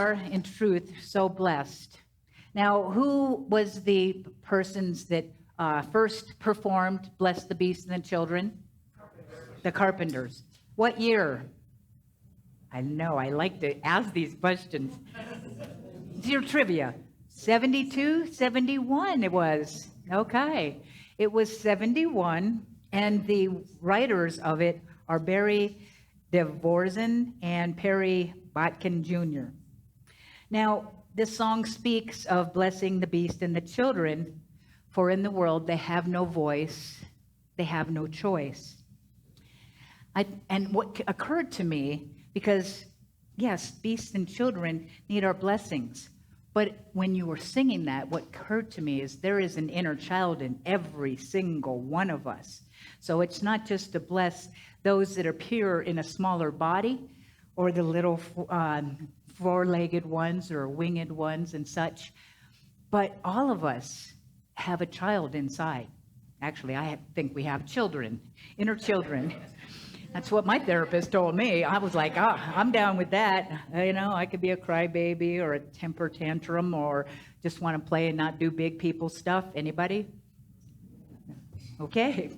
are, in truth, so blessed. Now, who was the persons that first performed Bless the Beast and the Children? The carpenters. What year? I know, I like to ask these questions. It's your trivia. 72, 71 it was. Okay. It was 71, and the writers of it are Barry Dvorak and Perry Botkin Jr. Now, this song speaks of blessing the beast and the children, for in the world they have no voice, they have no choice. And what occurred to me, because yes, beasts and children need our blessings, but when you were singing that, what occurred to me is there is an inner child in every single one of us. So it's not just to bless those that are pure in a smaller body, or the little four-legged ones or winged ones and such, but all of us have a child inside. Actually, I think we have children, inner children. That's what my therapist told me. I was like, I'm down with that. I could be a crybaby or a temper tantrum or just want to play and not do big people stuff. Anybody? Okay,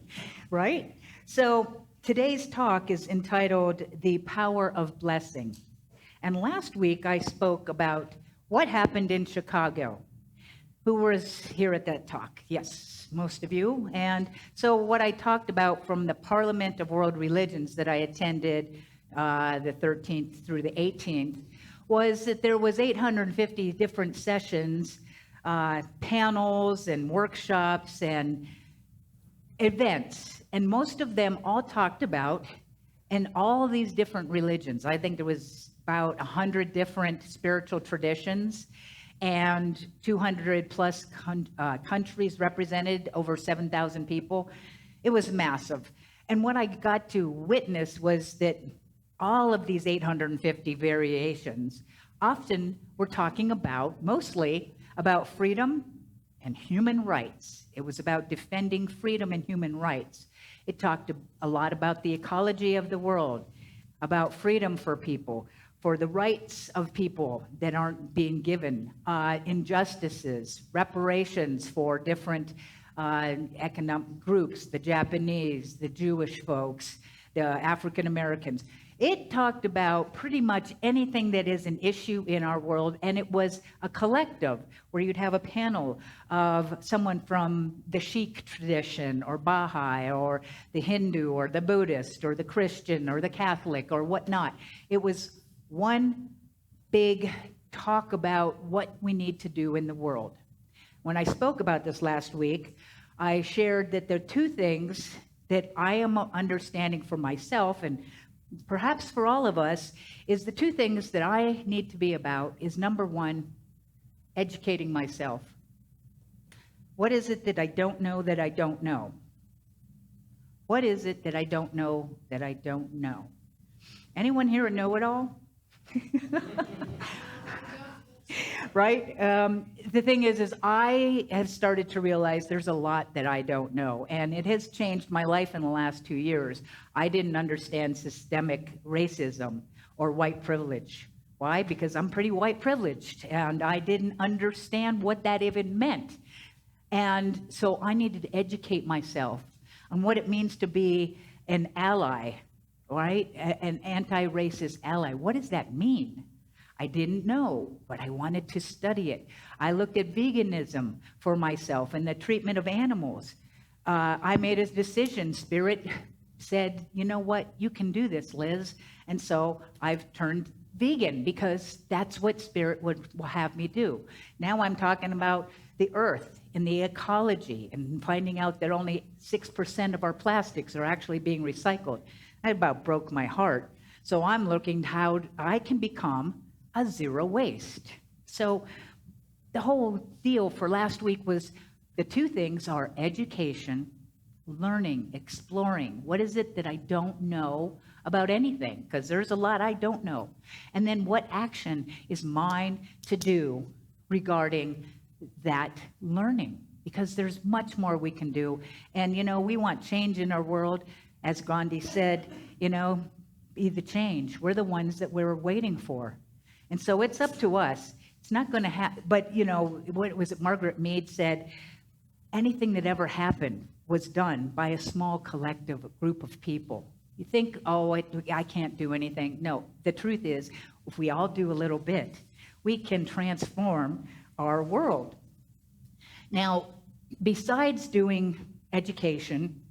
right? So today's talk is entitled The Power of Blessing. And last week I spoke about what happened in Chicago. Who was here at that talk? Yes, most of you. And so what I talked about from the Parliament of World Religions that I attended the 13th through the 18th was that there was 850 different sessions, panels and workshops and events. And most of them all talked about, and all these different religions. I think there was about 100 different spiritual traditions and 200 plus countries represented, over 7,000 people. It was massive. And what I got to witness was that all of these 850 variations often were talking about, mostly about freedom and human rights. It was about defending freedom and human rights. It talked a lot about the ecology of the world, about freedom for people, for the rights of people that aren't being given, injustices, reparations for different economic groups, the Japanese, the Jewish folks, the African Americans. It talked about pretty much anything that is an issue in our world, and it was a collective where you'd have a panel of someone from the Sikh tradition or Baha'i or the Hindu or the Buddhist or the Christian or the Catholic or whatnot. It was one big talk about what we need to do in the world. When I spoke about this last week, I shared that the two things that I am understanding for myself, and perhaps for all of us, is the two things that I need to be about is, number one, educating myself. What is it that I don't know that I don't know? What is it that I don't know that I don't know? Anyone here a know-it-all? Right? The thing is I have started to realize there's a lot that I don't know, and it has changed my life in the last 2 years. I didn't understand systemic racism or white privilege. Why? Because I'm pretty white privileged, and I didn't understand what that even meant. And so I needed to educate myself on what it means to be an ally, right? An anti-racist ally. What does that mean? I didn't know, but I wanted to study it. I looked at veganism for myself and the treatment of animals. I made a decision. Spirit said, you know what? You can do this, Liz. And so I've turned vegan because that's what Spirit will have me do. Now I'm talking about the earth and the ecology and finding out that only 6% of our plastics are actually being recycled. That about broke my heart. So I'm looking how I can become a zero waste. So the whole deal for last week was the two things are education, learning, exploring. What is it that I don't know about anything? Because there's a lot I don't know. And then what action is mine to do regarding that learning? Because there's much more we can do. And, we want change in our world. As Gandhi said, be the change. We're the ones that we're waiting for. And so it's up to us. It's not going to happen. But, what was it? Margaret Mead said, anything that ever happened was done by a small collective group of people. You think, oh, I can't do anything. No, the truth is, if we all do a little bit, we can transform our world. Now, besides doing education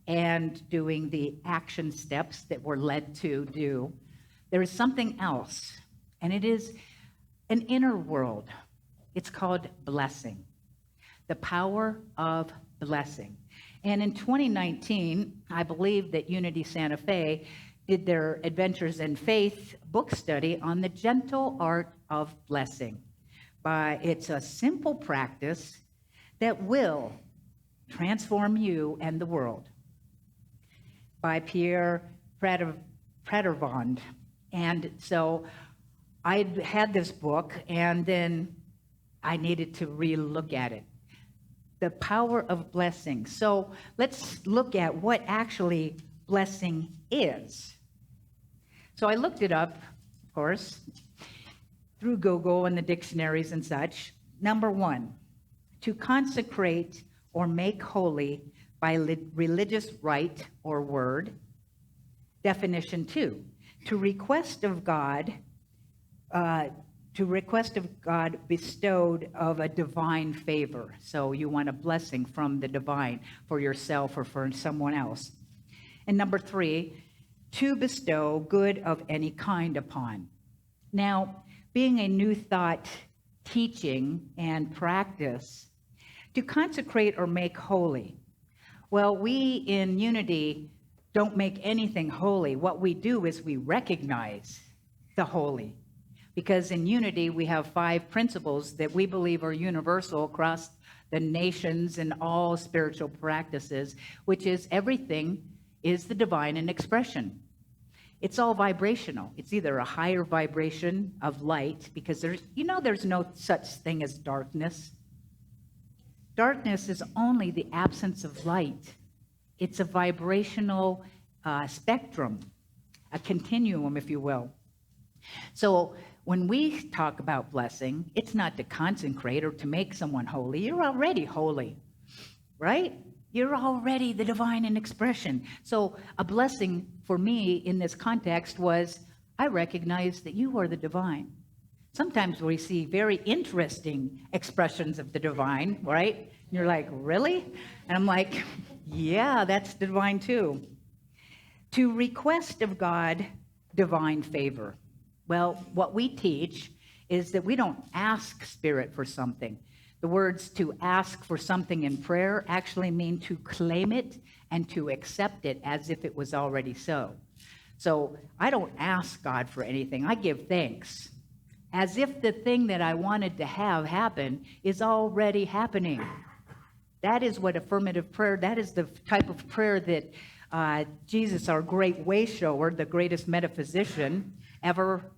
and doing the action steps that we're led to do, there is something else, and it is an inner world. It's called blessing, the power of blessing. And in 2019, I believe that Unity Santa Fe did their Adventures in Faith book study on the gentle art of blessing. It's a simple practice that will transform you and the world, by Pierre Pratervond. And so I had this book, and then I needed to re-look at it. The power of blessing. So let's look at what actually blessing is. So I looked it up, of course, through Google and the dictionaries and such. Number one, to consecrate or make holy by religious rite or word. Definition two, to request of God bestowed of a divine favor. So you want a blessing from the divine for yourself or for someone else. And number three, to bestow good of any kind upon. Now, being a new thought teaching and practice, to consecrate or make holy. Well, we in Unity don't make anything holy. What we do is we recognize the holy. Because in Unity, we have 5 principles that we believe are universal across the nations and all spiritual practices, which is everything is the divine in expression. It's all vibrational. It's either a higher vibration of light, because there's no such thing as darkness. Darkness is only the absence of light. It's a vibrational spectrum, a continuum, if you will. So when we talk about blessing, it's not to consecrate or to make someone holy. You're already holy, right? You're already the divine in expression. So a blessing for me in this context was, I recognize that you are the divine. Sometimes we see very interesting expressions of the divine, right? And you're like, really? And I'm like, yeah, that's divine too. To request of God divine favor. Well, what we teach is that we don't ask Spirit for something. The words to ask for something in prayer actually mean to claim it and to accept it as if it was already so. So I don't ask God for anything. I give thanks, as if the thing that I wanted to have happen is already happening. That is what affirmative prayer, that is the type of prayer that Jesus, our great way shower, the greatest metaphysician ever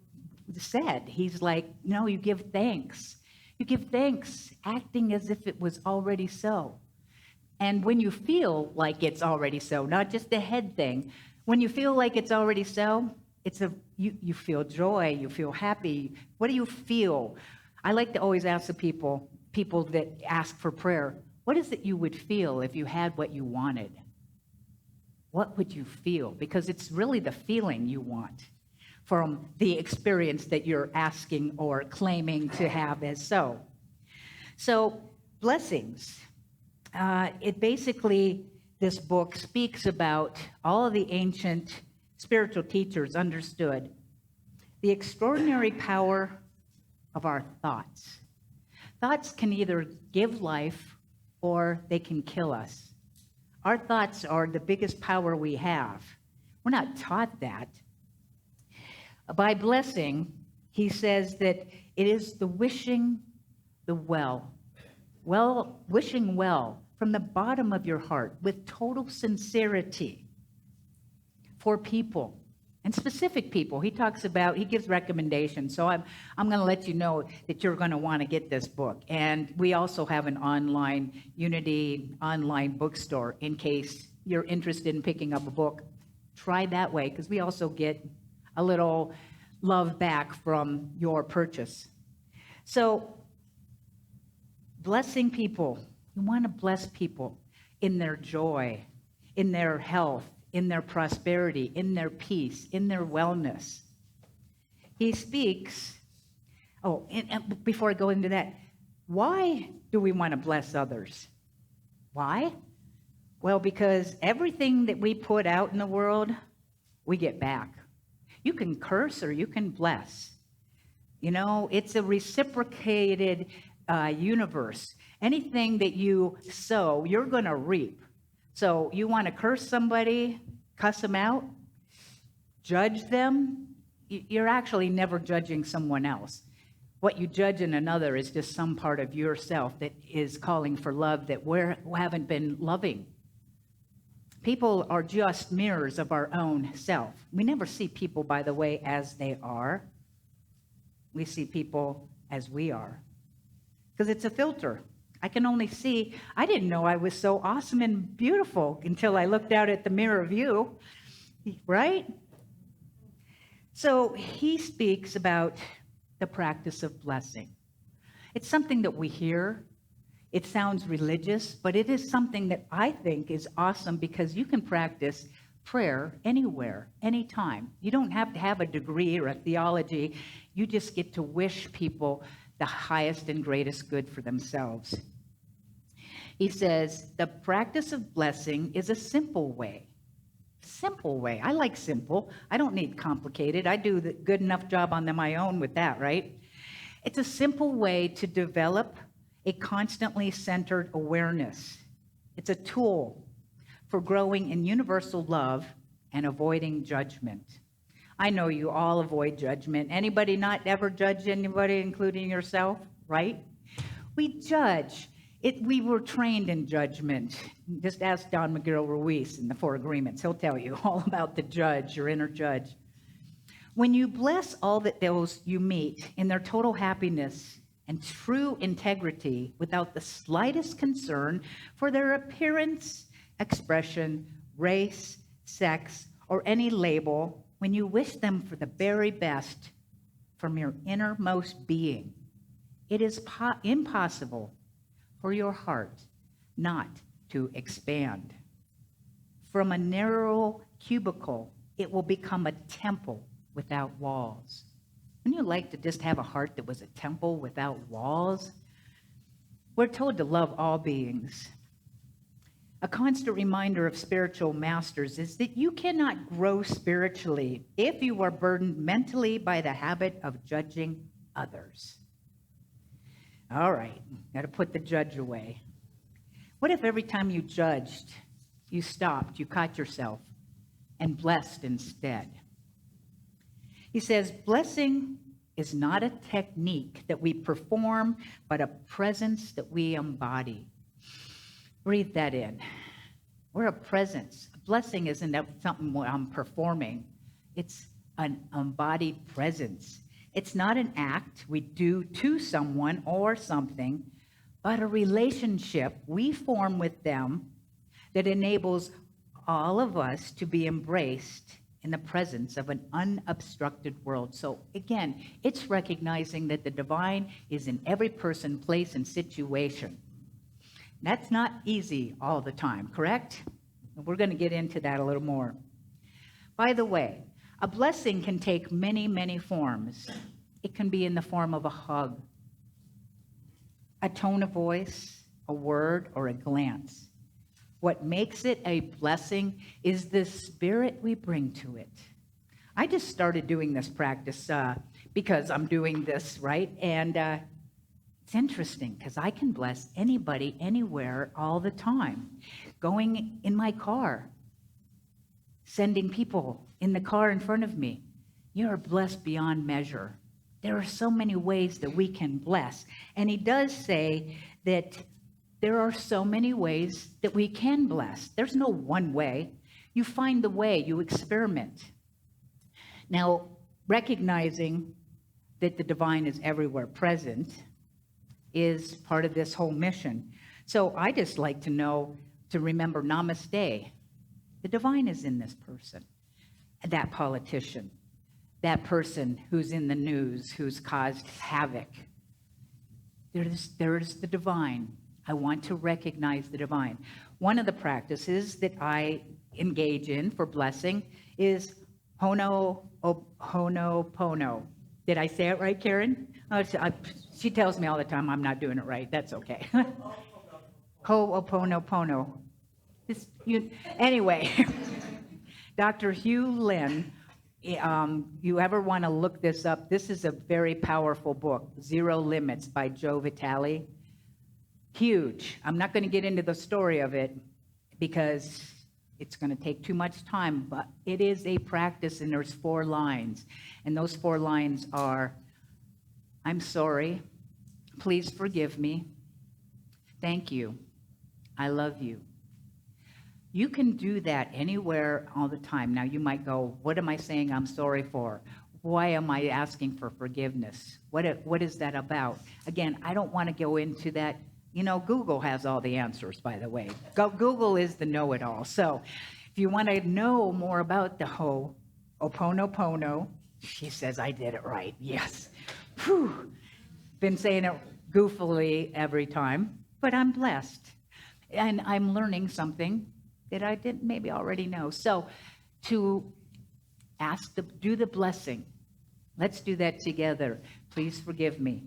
said. He's like, no, you give thanks. You give thanks, acting as if it was already so. And when you feel like it's already so, not just the head thing, when you feel like it's already so, you feel joy, you feel happy. What do you feel? I like to always ask the people that ask for prayer, what is it you would feel if you had what you wanted? What would you feel? Because it's really the feeling you want from the experience that you're asking or claiming to have as so. So blessings, it basically, this book speaks about all of the ancient spiritual teachers understood the extraordinary power of our thoughts. Thoughts can either give life or they can kill us. Our thoughts are the biggest power we have. We're not taught that. By blessing, he says that it is the wishing wishing well from the bottom of your heart with total sincerity for people and specific people. He gives recommendations. So I'm going to let you know that you're going to want to get this book. And we also have an Unity online bookstore in case you're interested in picking up a book. Try that way, because we also get a little love back from your purchase. So, blessing people, you want to bless people in their joy, in their health, in their prosperity, in their peace, in their wellness. He speaks, and before I go into that, why do we want to bless others? Why? Well, because everything that we put out in the world, we get back. You can curse or you can bless. You know, it's a reciprocated universe. Anything that you sow, you're going to reap. So you want to curse somebody, cuss them out, judge them, you're actually never judging someone else. What you judge in another is just some part of yourself that is calling for love that we haven't been loving. People are just mirrors of our own self. We never see people, by the way, as they are. We see people as we are. Because it's a filter. I can only see, I didn't know I was so awesome and beautiful until I looked out at the mirror of you, right? So he speaks about the practice of blessing. It's something that we hear. It sounds religious, but it is something that I think is awesome because you can practice prayer anywhere, anytime. You don't have to have a degree or a theology. You just get to wish people the highest and greatest good for themselves. He says, the practice of blessing is a simple way. Simple way. I like simple. I don't need complicated. I do the good enough job on my own with that, right? It's a simple way to develop a constantly centered awareness. It's a tool for growing in universal love and avoiding judgment. I know you all avoid judgment. Anybody not ever judge anybody, including yourself, right? We judge. We were trained in judgment. Just ask Don Miguel Ruiz in the Four Agreements. He'll tell you all about the judge, your inner judge. When you bless all that those you meet in their total happiness and true integrity without the slightest concern for their appearance, expression, race, sex, or any label, when you wish them for the very best from your innermost being, it is impossible for your heart not to expand. From a narrow cubicle, it will become a temple without walls. Wouldn't you like to just have a heart that was a temple without walls? We're told to love all beings. A constant reminder of spiritual masters is that you cannot grow spiritually if you are burdened mentally by the habit of judging others. All right, got to put the judge away. What if every time you judged, you stopped, you caught yourself, and blessed instead? He says, blessing is not a technique that we perform, but a presence that we embody. Breathe that in. We're a presence. A blessing isn't something I'm performing. It's an embodied presence. It's not an act we do to someone or something, but a relationship we form with them that enables all of us to be embraced in the presence of an unobstructed world. So again, it's recognizing that the divine is in every person, place, and situation. That's not easy all the time, correct? We're going to get into that a little more. By the way, a blessing can take many, many forms. It can be in the form of a hug, a tone of voice, a word, or a glance. What makes it a blessing is the spirit we bring to it. I just started doing this practice because I'm doing this, right? And it's interesting because I can bless anybody, anywhere, all the time. Going in my car, sending people in the car in front of me. You are blessed beyond measure. There are so many ways that we can bless. And he does say that there are so many ways that we can bless. There's no one way. You find the way, you experiment. Now, recognizing that the divine is everywhere present is part of this whole mission. So I just like to remember namaste. The divine is in this person, that politician, that person who's in the news, who's caused havoc. There's the divine. I want to recognize the divine. One of the practices that I engage in for blessing is honopono. Did I say it right, Karen? She tells me all the time I'm not doing it right. That's okay. Ho'oponopono. Anyway, Dr. Hugh Lin, you ever want to look this up, this is a very powerful book, Zero Limits by Joe Vitale. Huge. I'm not going to get into the story of it because it's going to take too much time, but it is a practice, and there's 4 lines. And those 4 lines are, I'm sorry, please forgive me, thank you, I love you. You can do that anywhere all the time. Now you might go, what am I saying I'm sorry for? Why am I asking for forgiveness? What is that about? Again, I don't want to go into that. You know, Google has all the answers, by the way. Google is the know-it-all. So if you want to know more about the Ho'oponopono, she says I did it right. Yes. Whew. Been saying it goofily every time, but I'm blessed. And I'm learning something that I didn't maybe already know. So to do the blessing, let's do that together. Please forgive me.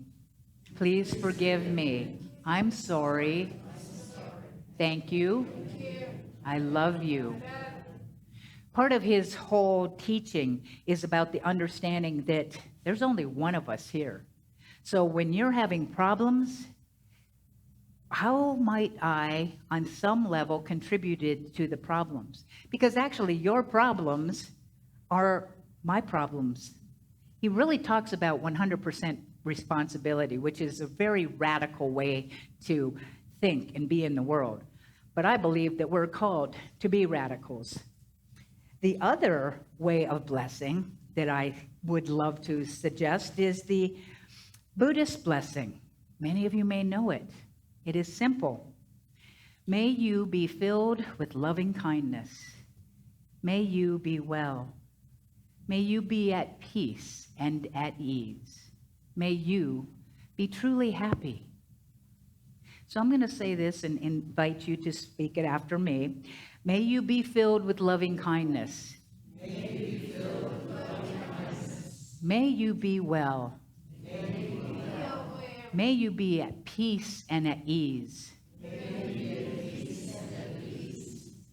Please forgive me. I'm sorry. Thank you. I love you. Part of his whole teaching is about the understanding that there's only one of us here. So when you're having problems, how might I, on some level, contributed to the problems? Because actually, your problems are my problems. He really talks about 100% responsibility, which is a very radical way to think and be in the world. But I believe that we're called to be radicals. The other way of blessing that I would love to suggest is the Buddhist blessing. Many of you may know it. It is simple. May you be filled with loving kindness. May you be well. May you be at peace and at ease. May you be truly happy. So I'm going to say this and invite you to speak it after me. May you be filled with loving kindness. May you be filled with loving kindness. May you be well. May you be at peace and at ease.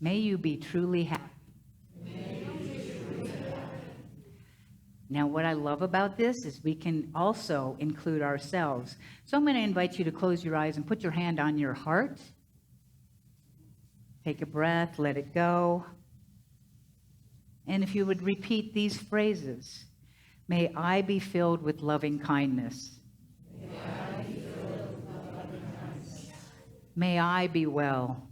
May you be truly happy. Now, what I love about this is we can also include ourselves. So I'm going to invite you to close your eyes and put your hand on your heart. Take a breath, let it go. And if you would repeat these phrases, may I be filled with loving kindness. May I be well.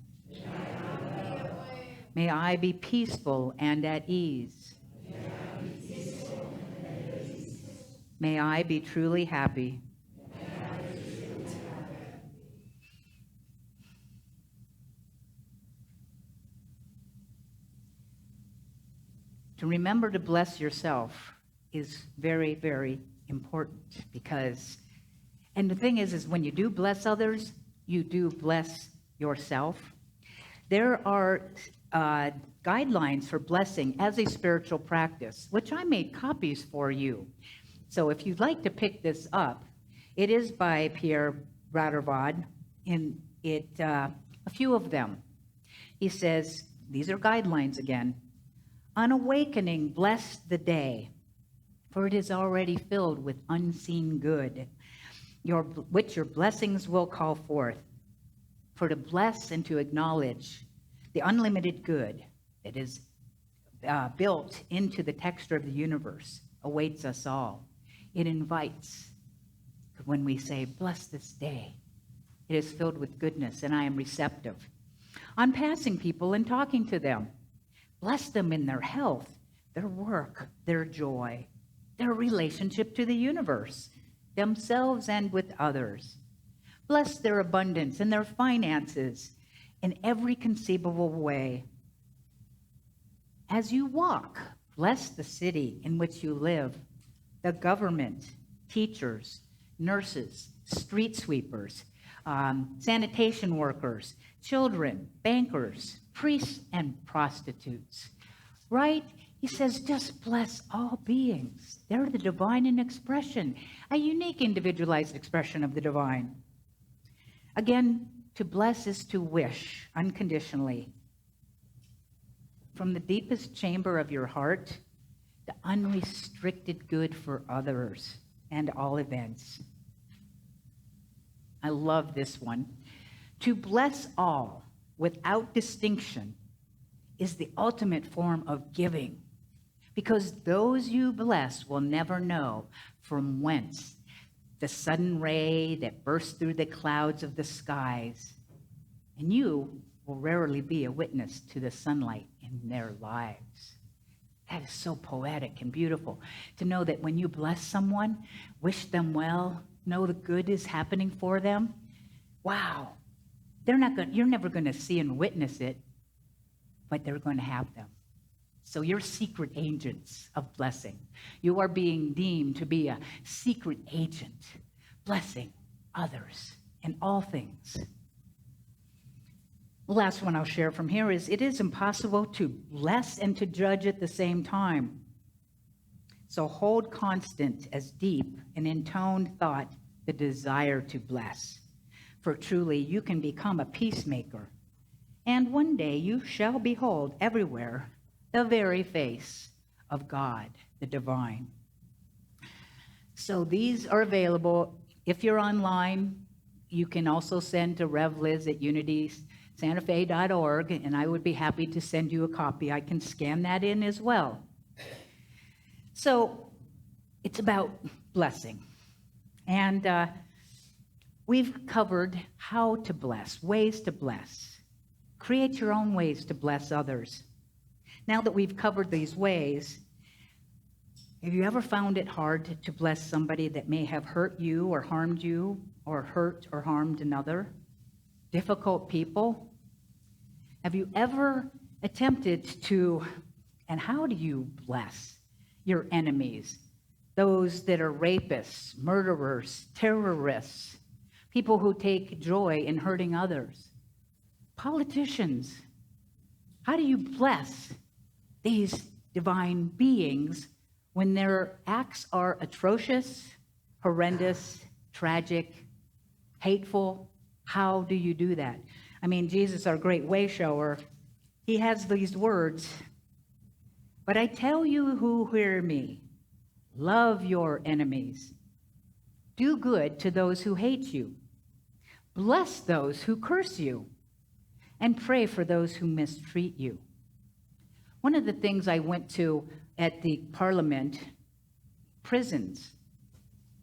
May I be peaceful and at ease. May I be truly happy. To remember to bless yourself is very, very important because, and the thing is when you do bless others, you do bless yourself. There are guidelines for blessing as a spiritual practice, which I made copies for you. So if you'd like to pick this up, it is by Pierre Radervad, in it, a few of them. He says, these are guidelines again. On awakening, bless the day, for it is already filled with unseen good, which your blessings will call forth. For to bless and to acknowledge the unlimited good that is built into the texture of the universe awaits us all. It invites. When we say, bless this day, it is filled with goodness, and I am receptive. On passing people and talking to them, bless them in their health, their work, their joy, their relationship to the universe, themselves and with others. Bless their abundance and their finances in every conceivable way. As you walk Bless the city in which you live, the government, teachers, nurses, street sweepers, sanitation workers, children, bankers, priests, and prostitutes. Right? He says, just bless all beings. They're the divine in expression, a unique individualized expression of the divine. Again, to bless is to wish unconditionally. From the deepest chamber of your heart, the unrestricted good for others and all events. I love this one. To bless all without distinction is the ultimate form of giving, because those you bless will never know from whence the sudden ray that bursts through the clouds of the skies, and you will rarely be a witness to the sunlight in their lives. That is so poetic and beautiful, to know that when you bless someone, wish them well, know the good is happening for them. Wow. You're never going to see and witness it, but they're going to have them. So you're secret agents of blessing. You are being deemed to be a secret agent, blessing others in all things. The last one I'll share from here is, it is impossible to bless and to judge at the same time. So hold constant as deep and intoned thought the desire to bless. For truly you can become a peacemaker, and one day you shall behold everywhere the very face of God, the divine. So these are available. If you're online, you can also send to revliz@unitysantafe.org, and I would be happy to send you a copy. I can scan that in as well. So it's about blessing. And we've covered how to bless, ways to bless. Create your own ways to bless others. Now that we've covered these ways, have you ever found it hard to bless somebody that may have hurt you or harmed you, or hurt or harmed another? Difficult people? Have you ever attempted to, and how do you bless your enemies? Those that are rapists, murderers, terrorists, people who take joy in hurting others. Politicians. How do you bless these divine beings when their acts are atrocious, horrendous, tragic, hateful? How do you do that? I mean, Jesus, our great way shower, he has these words, but I tell you who hear me, love your enemies. Do good to those who hate you. Bless those who curse you, and pray for those who mistreat you. One of the things I went to at the Parliament, prisons,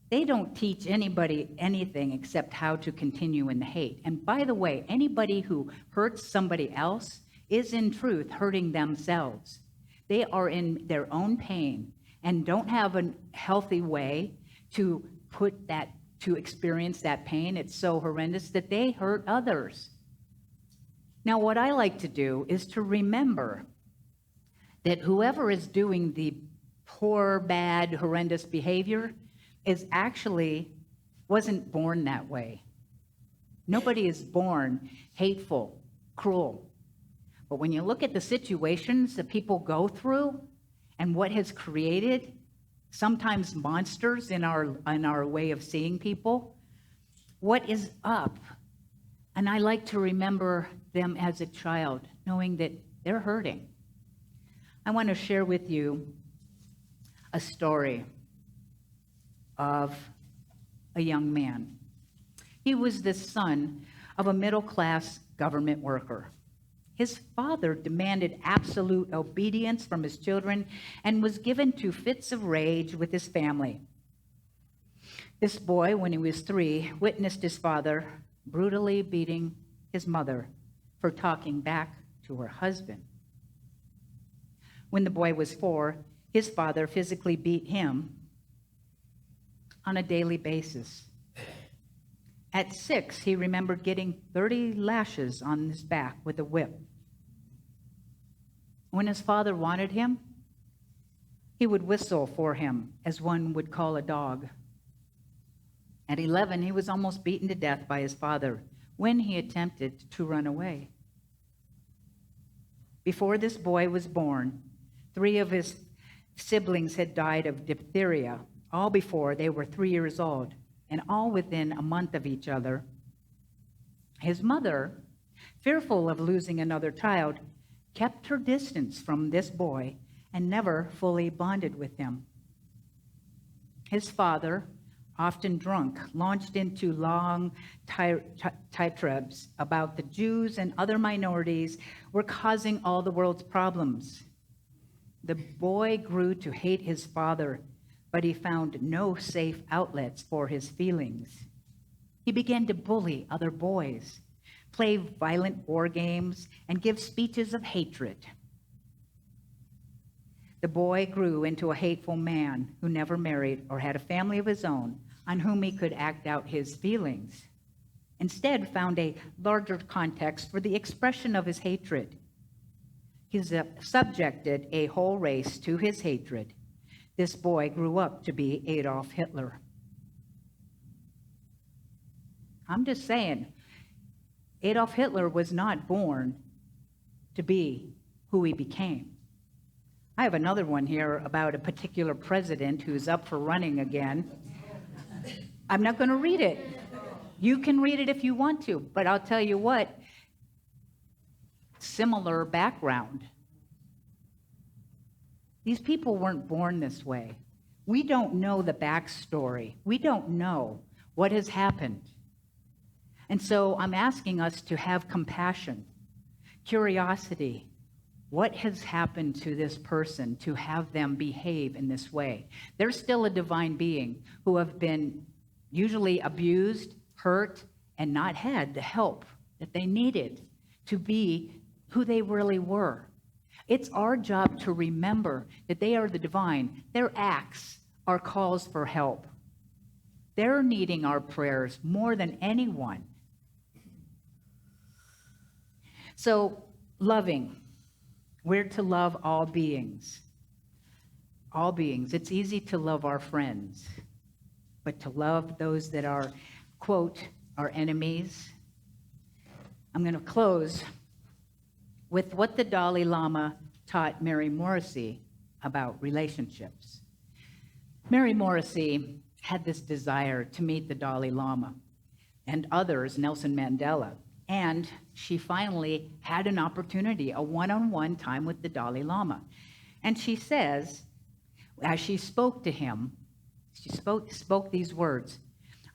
they don't teach anybody anything except how to continue in the hate. And by the way, anybody who hurts somebody else is in truth hurting themselves. They are in their own pain and don't have a healthy way to experience that pain. It's so horrendous that they hurt others. Now, what I like to do is to remember that whoever is doing the poor, bad, horrendous behavior wasn't born that way. Nobody is born hateful, cruel. But when you look at the situations that people go through and what has created, sometimes monsters in our way of seeing people, what is up? And I like to remember them as a child, knowing that they're hurting. I want to share with you a story of a young man. He was the son of a middle-class government worker. His father demanded absolute obedience from his children and was given to fits of rage with his family. This boy, when he was 3, witnessed his father brutally beating his mother for talking back to her husband. When the boy was 4, his father physically beat him on a daily basis. At 6, he remembered getting 30 lashes on his back with a whip. When his father wanted him, He would whistle for him as one would call a dog. At 11, he was almost beaten to death by his father when he attempted to run away. Before this boy was born, 3 of his siblings had died of diphtheria, all before they were 3 years old, and all within a month of each other. His mother, fearful of losing another child, kept her distance from this boy and never fully bonded with him. His father, often drunk, launched into long diatribes about the Jews and other minorities were causing all the world's problems. The boy grew to hate his father, but he found no safe outlets for his feelings. He began to bully other boys, play violent war games, and give speeches of hatred. The boy grew into a hateful man who never married or had a family of his own on whom he could act out his feelings. Instead, found a larger context for the expression of his hatred. He subjected a whole race to his hatred. This boy grew up to be Adolf Hitler. I'm just saying, Adolf Hitler was not born to be who he became. I have another one here about a particular president who's up for running again. I'm not going to read it. You can read it if you want to, but I'll tell you what, similar background. These people weren't born this way. We don't know the backstory. We don't know what has happened. And so I'm asking us to have compassion, curiosity. What has happened to this person to have them behave in this way? They're still a divine being who have been usually abused, hurt, and not had the help that they needed to be who they really were. It's our job to remember that they are the divine. Their acts are calls for help. They're needing our prayers more than anyone. So, loving. We're to love all beings. All beings. It's easy to love our friends, but to love those that are, quote, our enemies. I'm going to close with what the Dalai Lama taught Mary Morrissey about relationships. Mary Morrissey had this desire to meet the Dalai Lama and others, Nelson Mandela, and she finally had an opportunity, a one-on-one time with the Dalai Lama. And she says, as she spoke to him, she spoke these words,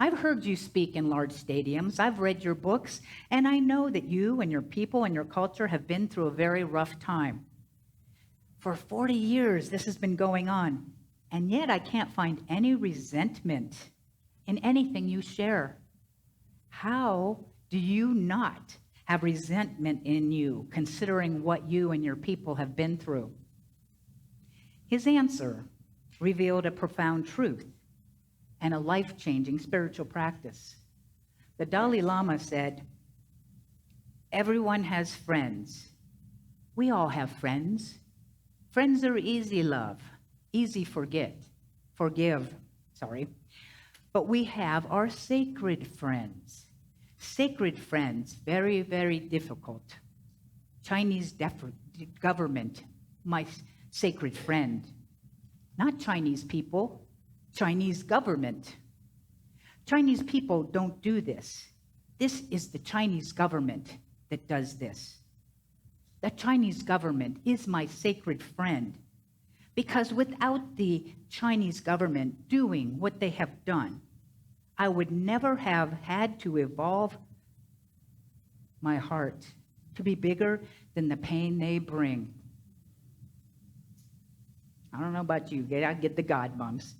"I've heard you speak in large stadiums. I've read your books, and I know that you and your people and your culture have been through a very rough time. For 40 years, this has been going on, and yet I can't find any resentment in anything you share. How do you not have resentment in you, considering what you and your people have been through?" His answer revealed a profound truth and a life-changing spiritual practice. The Dalai Lama said, "Everyone has friends. We all have friends. Friends are easy love, easy forgive. But we have our sacred friends. Sacred friends, very, very difficult. Chinese government, my sacred friend. Not Chinese people, Chinese government. Chinese people don't do this. This is the Chinese government that does this. The Chinese government is my sacred friend, because without the Chinese government doing what they have done, I would never have had to evolve my heart to be bigger than the pain they bring." I don't know about you, I get the God bumps.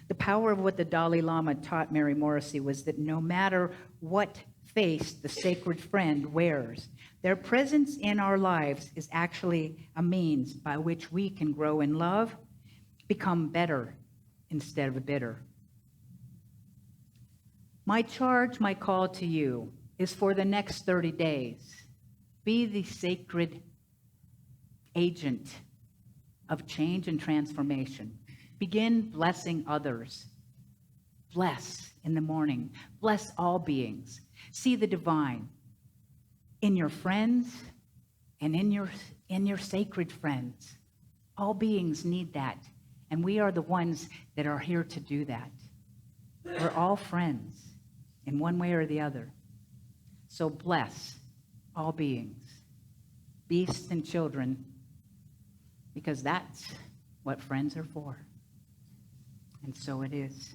The power of what the Dalai Lama taught Mary Morrissey was that no matter what face the sacred friend wears, their presence in our lives is actually a means by which we can grow in love, become better instead of bitter. My charge, my call to you is for the next 30 days. Be the sacred agent of change and transformation. Begin blessing others. Bless in the morning. Bless all beings. See the divine in your friends and in your sacred friends. All beings need that, and we are the ones that are here to do that. We're all friends in one way or the other. So bless all beings, beasts and children, because that's what friends are for. And so it is.